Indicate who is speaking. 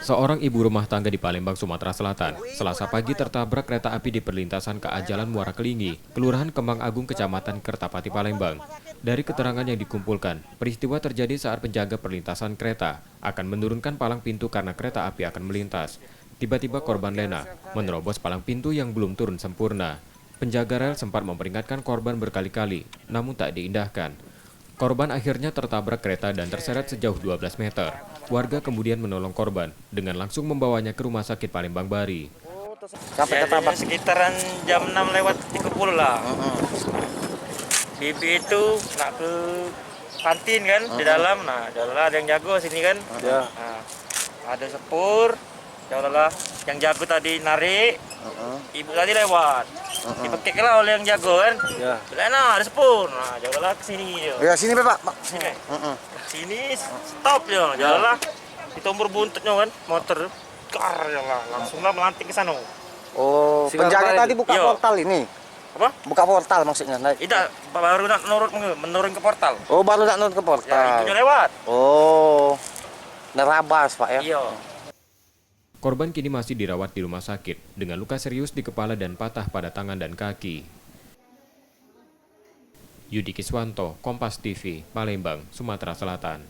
Speaker 1: Seorang ibu rumah tangga di Palembang, Sumatera Selatan, Selasa pagi tertabrak kereta api di perlintasan KA Jalan Muara Kelingi, Kelurahan Kemang Agung, Kecamatan Kertapati, Palembang. Dari keterangan yang dikumpulkan, peristiwa terjadi saat penjaga perlintasan kereta akan menurunkan palang pintu karena kereta api akan melintas. Tiba-tiba korban lena, menerobos palang pintu yang belum turun sempurna. Penjaga rel sempat memperingatkan korban berkali-kali, namun tak diindahkan. Korban akhirnya tertabrak kereta dan terseret sejauh 12 meter. Warga kemudian menolong korban dengan langsung membawanya ke Rumah Sakit Palembang Bari.
Speaker 2: Sampai ketabrak
Speaker 3: Sekitaran jam 6 lewat 30 lah. Bibi itu nak ke kantin kan di dalam. Nah, adalah ada yang jago sini kan.
Speaker 2: Ya.
Speaker 3: Nah, ada sepur. Ya udahlah, yang jago tadi narik. Ibu tadi lewat. Dipekik lah oleh yang jago kan.
Speaker 2: Ya.
Speaker 3: Bilang, nah ada sepur. Nah, ya udahlah ke sini dia.
Speaker 2: Ya sini Pak.
Speaker 3: Sini. Sini stop ya. Ya udahlah. Ditombor buntutnya kan motor. Kar ya lah, langsunglah melanting ke sana.
Speaker 2: Oh,
Speaker 4: Singar
Speaker 2: penjaga
Speaker 4: Bali.
Speaker 2: tadi buka
Speaker 3: Iya.
Speaker 2: portal ini.
Speaker 3: Apa?
Speaker 2: Buka portal maksudnya.
Speaker 3: Tidak, baru nak menurun ke portal.
Speaker 2: Oh, baru nak nurun ke
Speaker 3: Ya,
Speaker 2: portal.
Speaker 3: ibunya lewat.
Speaker 2: Oh. Nerabas, Pak ya.
Speaker 3: Iya.
Speaker 1: Korban kini masih dirawat di rumah sakit dengan luka serius di kepala dan patah pada tangan dan kaki. Yudi Kiswanto, Kompas TV, Palembang, Sumatera Selatan.